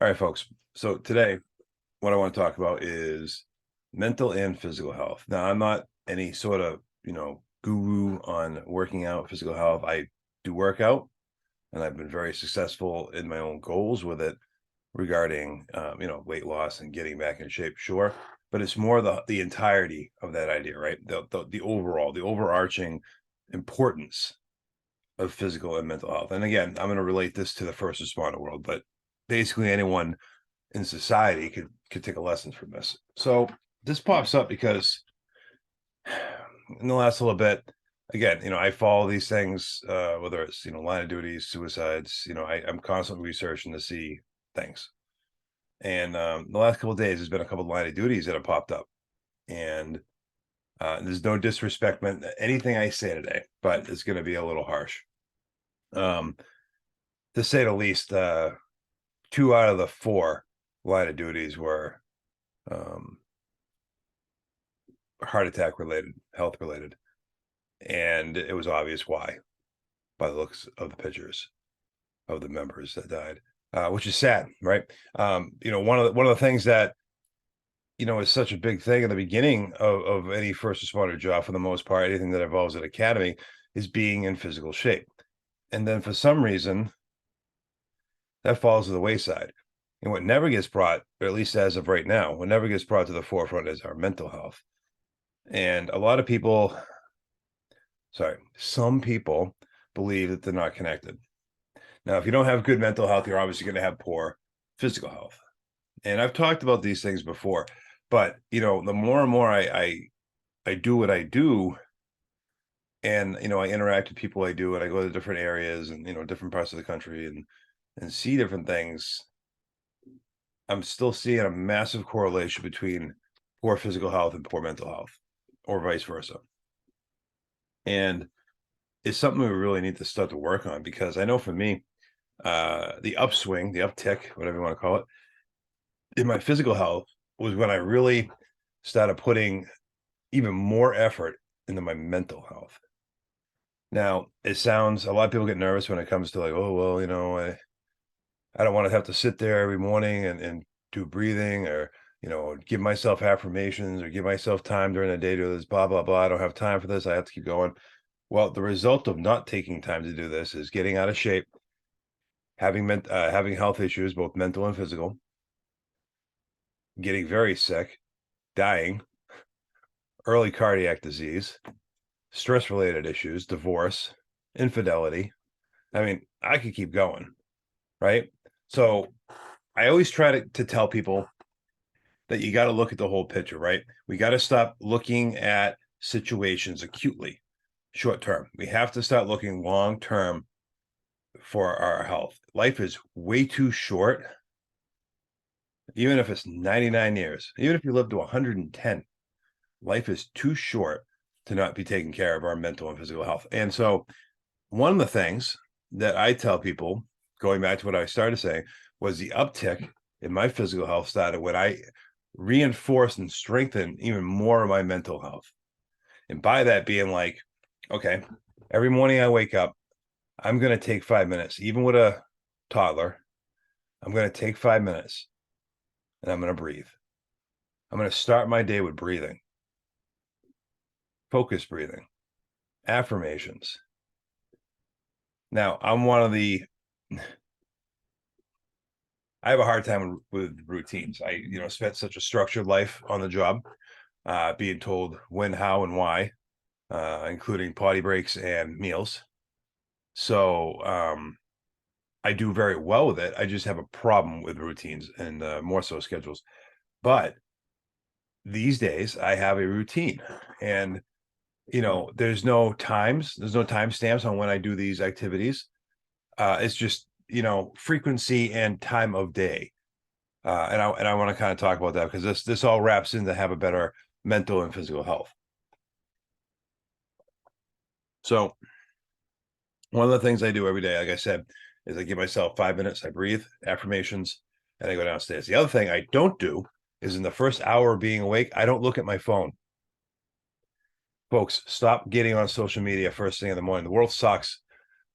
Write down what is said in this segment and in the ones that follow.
All right, folks. So today, what I want to talk about is mental and physical health. Now, I'm not any sort of, guru on working out, physical health. I do work out, and I've been very successful in my own goals with it regarding, weight loss and getting back in shape. Sure, but it's more the entirety of that idea, right? The overall, the overarching importance of physical and mental health. And again, I'm going to relate this to the first responder world, but basically anyone in society could take a lesson from this. So this pops up because in the last little bit, again, I follow these things, whether it's line of duties, suicides. I'm constantly researching to see things. And the last couple of days, there's been a couple of line of duties that have popped up, and there's no disrespect meant anything I say today, but it's going to be a little harsh. Um, to say the least, two out of the four line of duties were um, heart attack related, health related. And it was obvious why by the looks of the pictures of the members that died, which is sad, right? One of the things that is such a big thing in the beginning of any first responder job, for the most part, anything that involves an academy, is being in physical shape. And then for some reason, that falls to the wayside. And what never gets brought, or at least as of right now, what never gets brought to the forefront is our mental health. And a lot of people, some people believe that they're not connected. Now, if you don't have good mental health, you're obviously going to have poor physical health. And I've talked about these things before, but the more and more I do what I do, and I interact with people I do, and I go to different areas and different parts of the country and see different things, I'm still seeing a massive correlation between poor physical health and poor mental health, or vice versa. And it's something we really need to start to work on, because I know for me, the upswing, the uptick, whatever you want to call it, in my physical health was when I really started putting even more effort into my mental health. Now, it sounds, a lot of people get nervous when it comes to like, oh, well, I don't want to have to sit there every morning and do breathing, or, give myself affirmations, or give myself time during the day to do this, blah, blah, blah. I don't have time for this. I have to keep going. Well, the result of not taking time to do this is getting out of shape, having health issues, both mental and physical, getting very sick, dying, early cardiac disease, stress-related issues, divorce, infidelity. I mean, I could keep going, right? So I always try to tell people that you got to look at the whole picture, right? We got to stop looking at situations acutely, short term. We have to start looking long term for our health. Life is way too short. Even if it's 99 years, even if you live to 110, life is too short to not be taking care of our mental and physical health. And so, one of the things that I tell people, going back to what I started saying, was the uptick in my physical health started when I reinforced and strengthened even more of my mental health. And by that being like, okay, every morning I wake up, I'm going to take 5 minutes, even with a toddler. I'm going to take 5 minutes and I'm going to breathe. I'm going to start my day with breathing, focus breathing, affirmations. Now, I have a hard time with routines. I, spent such a structured life on the job, being told when, how, and why, including potty breaks and meals. So I do very well with it. I just have a problem with routines, and more so schedules. But these days I have a routine, and there's no time stamps on when I do these activities. It's just frequency and time of day. And I want to kind of talk about that, because this all wraps into have a better mental and physical health. So one of the things I do every day, like I said, is I give myself 5 minutes, I breathe, affirmations, and I go downstairs. The other thing I don't do is, in the first hour of being awake, I don't look at my phone. Folks, stop getting on social media first thing in the morning. The world sucks.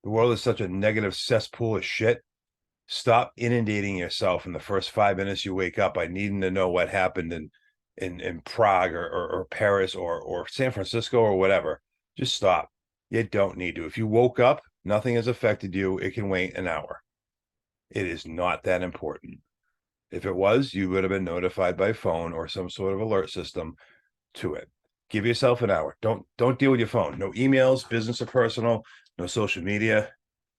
The world is such a negative cesspool of shit. Stop inundating yourself in the first 5 minutes you wake up by needing to know what happened in Prague or Paris or San Francisco or whatever. Just stop. You don't need to. If you woke up, nothing has affected you. It can wait an hour. It is not that important. If it was, you would have been notified by phone or some sort of alert system to it. Give yourself an hour. Don't deal with your phone. No emails, business or personal, no social media,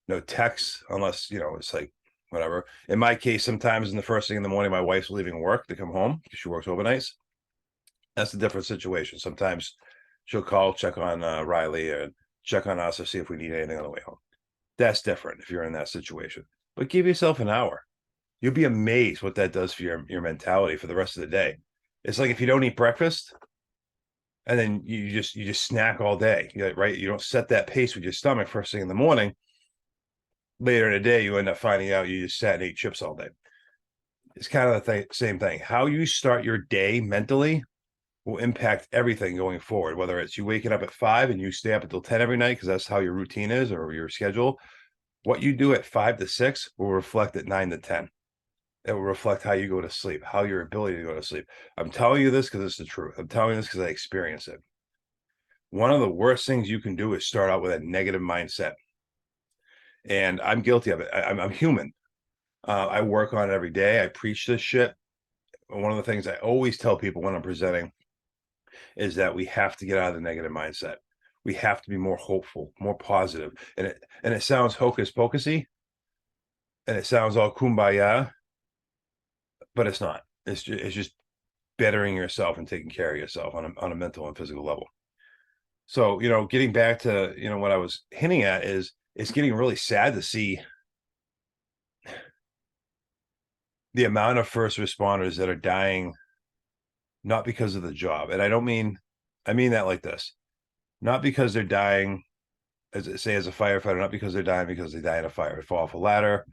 no texts, unless it's like whatever. In my case, sometimes in the first thing in the morning, my wife's leaving work to come home because she works overnights. That's a different situation. Sometimes she'll call, check on Riley, or check on us, or see if we need anything on the way home. That's different if you're in that situation. But give yourself an hour. You'll be amazed what that does for your mentality for the rest of the day. It's like if you don't eat breakfast and then you just snack all day, right? You don't set that pace with your stomach first thing in the morning. Later in the day, you end up finding out you just sat and ate chips all day. It's kind of the same thing. How you start your day mentally will impact everything going forward, whether it's you waking up at 5 and you stay up until 10 every night because that's how your routine is or your schedule. What you do at 5 to 6 will reflect at 9 to 10. It will reflect how you go to sleep, how your ability to go to sleep. I'm telling you this because it's the truth. I'm telling you this because I experience it. One of the worst things you can do is start out with a negative mindset. And I'm guilty of it. I'm human. I work on it every day. I preach this shit. One of the things I always tell people when I'm presenting is that we have to get out of the negative mindset. We have to be more hopeful, more positive. And it sounds hocus pocusy, and it sounds all kumbaya, but it's not. It's just bettering yourself and taking care of yourself on a mental and physical level. So, getting back to, what I was hinting at is it's getting really sad to see the amount of first responders that are dying, not because of the job. And I mean that like this, not because they're dying, as a firefighter, not because they're dying because they die in a fire, fall off a ladder,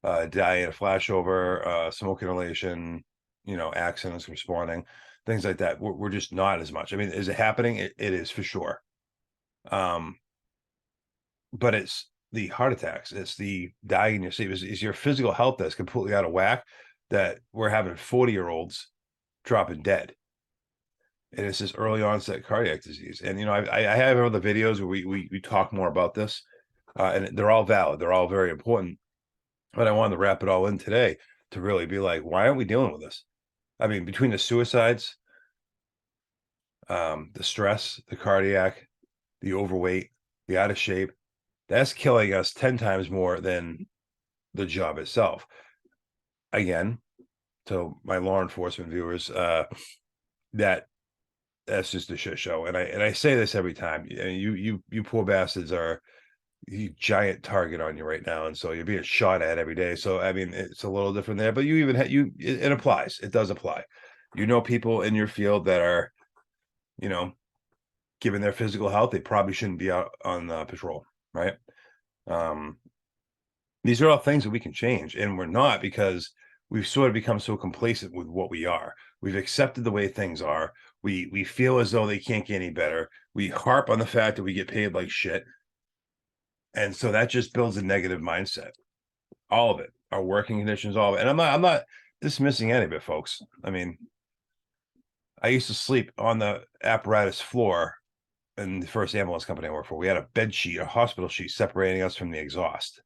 die in a flashover, smoke inhalation, accidents responding, things like that. We're just not as much. I mean, is it happening? It is for sure. But it's the heart attacks, it's the dying in your sleep, is your physical health that's completely out of whack, that we're having 40-year-olds dropping dead. And it's this early onset cardiac disease. And I have other videos where we talk more about this, and they're all valid, they're all very important. But I wanted to wrap it all in today to really be like, why aren't we dealing with this? I mean, between the suicides, the stress, the cardiac, the overweight, the out of shape, that's killing us 10 times more than the job itself. Again, to my law enforcement viewers, that's just a shit show. And I say this every time. You poor bastards are a giant target on you right now, and so you're being shot at every day. So I mean, it's a little different there, but you even it applies. It does apply. People in your field that are, given their physical health, they probably shouldn't be out on patrol, right? These are all things that we can change, and we're not, because we've sort of become so complacent with what we are. We've accepted the way things are. We feel as though they can't get any better. We harp on the fact that we get paid like shit. And so that just builds a negative mindset. All of it, our working conditions, all of it. And I'm not dismissing any of it, folks. I mean, I used to sleep on the apparatus floor in the first ambulance company I worked for. We had a bed sheet, a hospital sheet separating us from the exhaust.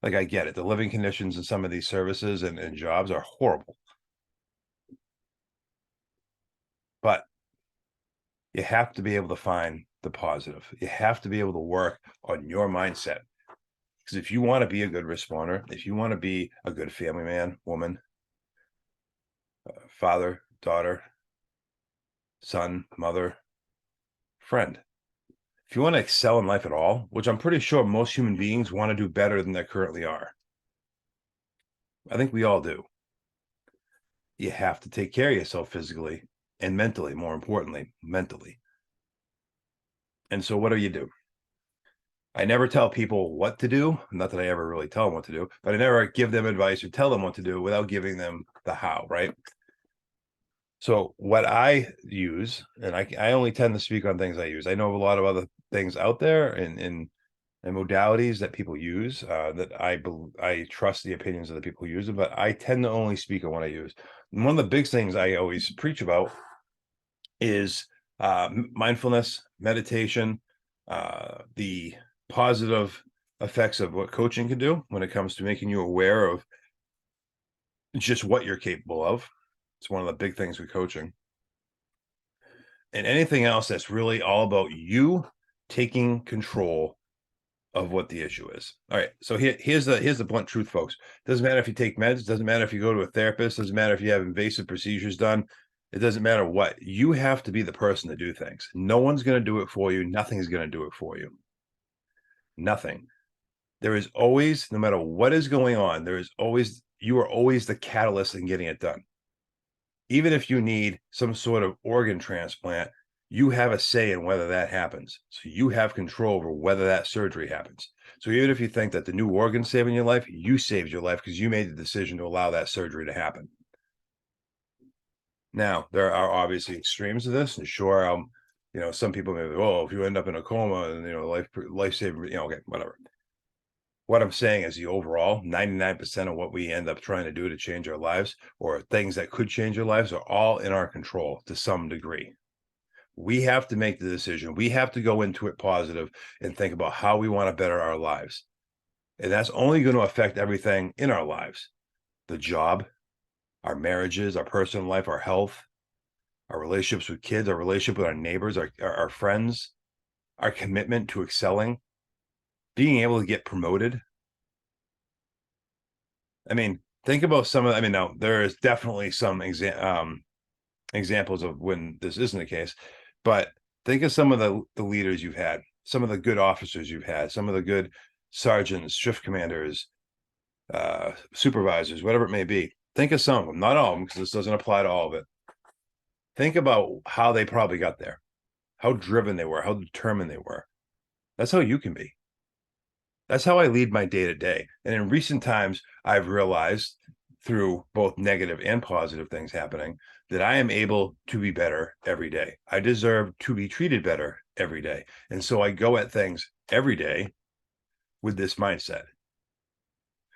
Like, I get it. The living conditions in some of these services and jobs are horrible. But you have to be able to find the positive. You have to be able to work on your mindset. Because if you want to be a good responder, if you want to be a good family man, woman, father, daughter, son, mother, friend, if you want to excel in life at all, which I'm pretty sure most human beings want to do better than they currently are, I think we all do, you have to take care of yourself physically and mentally, more importantly, mentally. And so what do? I never tell people what to do. Not that I ever really tell them what to do, but I never give them advice or tell them what to do without giving them the how, right? So what I use, and I only tend to speak on things I use. I know a lot of other things out there, and and modalities that people use, that I trust the opinions of the people who use them, but I tend to only speak on what I use. And one of the big things I always preach about is mindfulness, meditation, the positive effects of what coaching can do when it comes to making you aware of just what you're capable of. It's one of the big things with coaching. And anything else that's really all about you taking control of what the issue is. All right. So here's the blunt truth, folks. Doesn't matter if you take meds, doesn't matter if you go to a therapist, doesn't matter if you have invasive procedures done. It doesn't matter what. You have to be the person to do things. No one's going to do it for you. Nothing's going to do it for you. Nothing. There is always, no matter what is going on, you are always the catalyst in getting it done. Even if you need some sort of organ transplant, you have a say in whether that happens. So you have control over whether that surgery happens. So even if you think that the new organ saving your life, you saved your life because you made the decision to allow that surgery to happen. Now, there are obviously extremes of this, and sure, some people may be, oh, if you end up in a coma and life saving, okay, whatever. What I'm saying is the overall 99% of what we end up trying to do to change our lives, or things that could change our lives, are all in our control to some degree. We have to make the decision. We have to go into it positive and think about how we want to better our lives. And that's only going to affect everything in our lives: the job, our marriages, our personal life, our health, our relationships with kids, our relationship with our neighbors, our friends, our commitment to excelling, being able to get promoted. I mean, think about now there is definitely some examples of when this isn't the case, but think of some of the leaders you've had, some of the good officers you've had, some of the good sergeants, shift commanders, supervisors, whatever it may be. Think of some of them, not all of them, because this doesn't apply to all of it. Think about how they probably got there, how driven they were, how determined they were. That's how you can be. That's how I lead my day to day. And in recent times, I've realized through both negative and positive things happening that I am able to be better every day. I deserve to be treated better every day. And so I go at things every day with this mindset.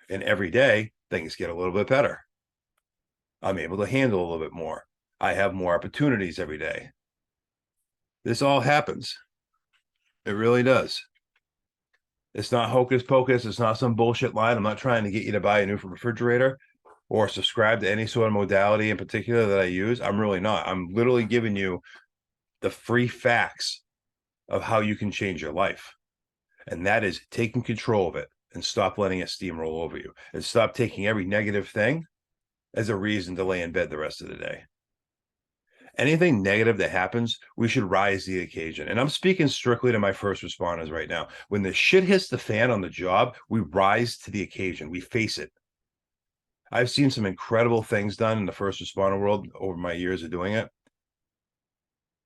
And every day, things get a little bit better. I'm able to handle a little bit more. I have more opportunities every day. This all happens. It really does. It's not hocus pocus. It's not some bullshit line. I'm not trying to get you to buy a new refrigerator or subscribe to any sort of modality in particular that I use. I'm really not. I'm literally giving you the free facts of how you can change your life. And that is taking control of it and stop letting it steamroll over you, and stop taking every negative thing as a reason to lay in bed the rest of the day. Anything negative that happens, we should rise to the occasion. And I'm speaking strictly to my first responders right now. When the shit hits the fan on the job, we rise to the occasion. We face it. I've seen some incredible things done in the first responder world over my years of doing it.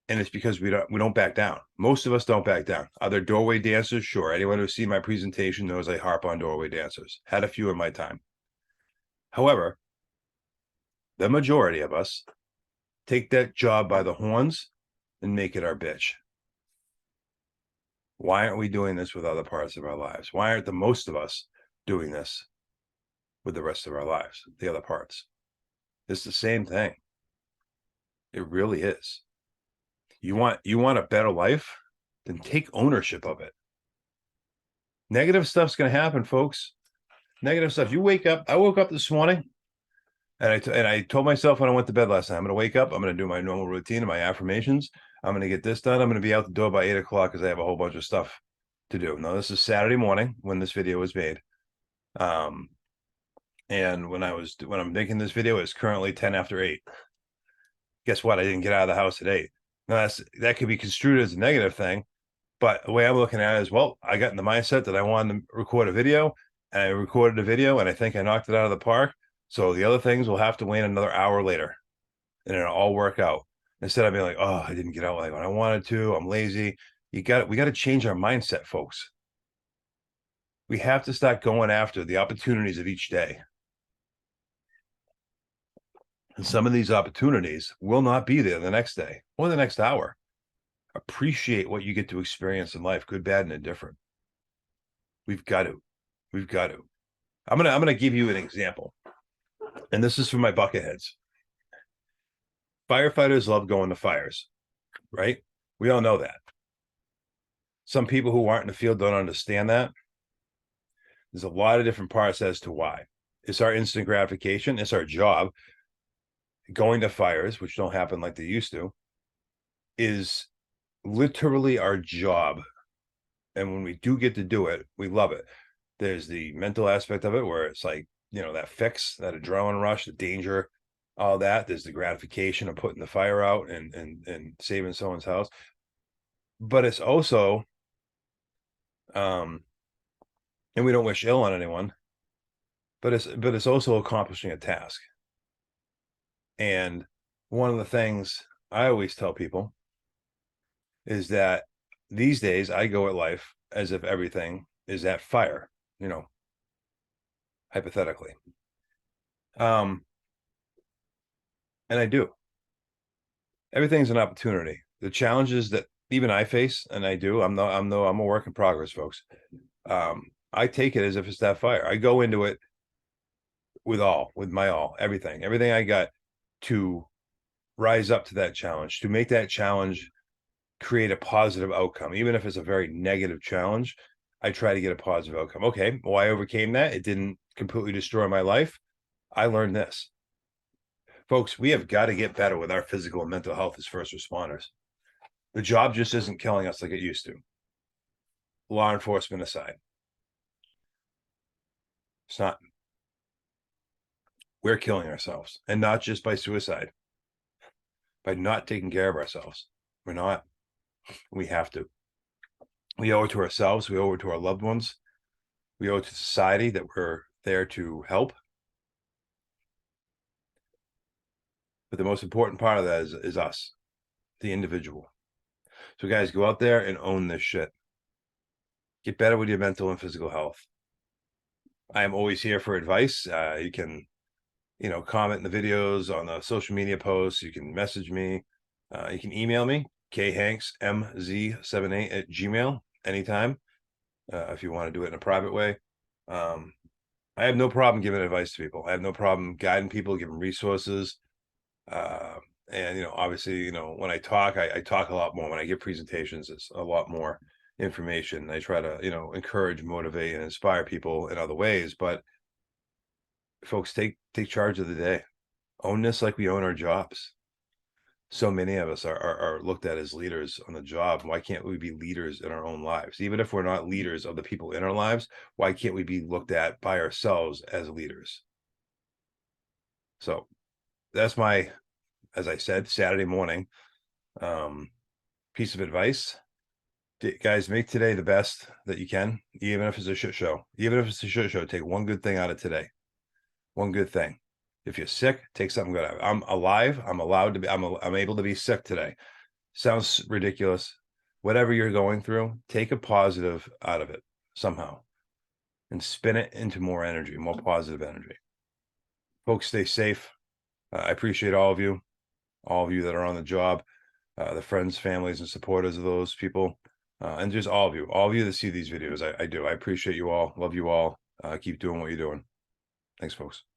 And it's because we don't back down. Most of us don't back down. Are there doorway dancers? Sure. Anyone who's seen my presentation knows I harp on doorway dancers. Had a few in my time. However, the majority of us take that job by the horns and make it our bitch. Why aren't we doing this with other parts of our lives? Why aren't the most of us doing this with the rest of our lives, the other parts? It's the same thing. It really is. You want a better life? Then take ownership of it. Negative stuff's going to happen, folks. Negative stuff. You wake up. I woke up this morning, and I told myself when I went to bed last night, I'm going to wake up. I'm going to do my normal routine and my affirmations. I'm going to get this done. I'm going to be out the door by 8 o'clock because I have a whole bunch of stuff to do. Now, this is Saturday morning when this video was made. And when I'm making this video, it's currently 10 after 8. Guess what? I didn't get out of the house at 8. Now that could be construed as a negative thing, but the way I'm looking at it is, well, I got in the mindset that I wanted to record a video, and I recorded a video, and I think I knocked it out of the park. So the other things will have to wait another hour later, and it'll all work out. Instead of being like, oh, I didn't get out like when I wanted to. I'm lazy. We got to change our mindset, folks. We have to start going after the opportunities of each day. And some of these opportunities will not be there the next day or the next hour. Appreciate what you get to experience in life, good, bad, and indifferent. We've got to. We've got to. I'm gonna give you an example, and this is for my bucketheads. Firefighters love going to fires, right? We all know that. Some people who aren't in the field don't understand that. There's a lot of different parts as to why. It's our instant gratification. It's our job. Going to fires, which don't happen like they used to, is literally our job. And when we do get to do it, we love it. There's the mental aspect of it where it's like, that fix, that adrenaline rush, the danger, all that. There's the gratification of putting the fire out and saving someone's house. But it's also, and we don't wish ill on anyone, but it's also accomplishing a task. And one of the things I always tell people is that these days I go at life as if everything is at fire, hypothetically. And I do. Everything's an opportunity. The challenges that even I face, and I do, I'm a work in progress, folks. I take it as if it's that fire. I go into it with my all, everything I got to rise up to that challenge, to make that challenge create a positive outcome. Even if it's a very negative challenge, I try to get a positive outcome. Okay, well, I overcame that. It didn't completely destroy my life. I learned this. Folks, we have got to get better with our physical and mental health as first responders. The job just isn't killing us like it used to. Law enforcement aside. It's not. We're killing ourselves, and not just by suicide, by not taking care of ourselves. We're not. We have to. We owe it to ourselves. We owe it to our loved ones. We owe it to society that we're there to help. But the most important part of that is us, the individual. So guys, go out there and own this shit. Get better with your mental and physical health. I am always here for advice. You can, comment in the videos, on the social media posts. You can message me. You can email me, khanksmz78@gmail anytime, if you want to do it in a private way. I have no problem giving advice to people. I have no problem guiding people, giving resources. And obviously, when I talk, I talk a lot more. When I give presentations, it's a lot more information. I try to, encourage, motivate, and inspire people in other ways. But folks, take charge of the day. Own this like we own our jobs. So many of us are looked at as leaders on the job. Why can't we be leaders in our own lives? Even if we're not leaders of the people in our lives, why can't we be looked at by ourselves as leaders? So that's my, as I said, Saturday morning piece of advice. Guys, make today the best that you can, even if it's a shit show. Even if it's a shit show, take one good thing out of today. One good thing. If you're sick, take something good out. I'm alive. I'm allowed to be. I'm able to be sick today. Sounds ridiculous. Whatever you're going through, take a positive out of it somehow and spin it into more energy, more positive energy. Folks, stay safe. I appreciate all of you that are on the job, the friends, families, and supporters of those people, and just all of you that see these videos. I do. I appreciate you all. Love you all. Keep doing what you're doing. Thanks, folks.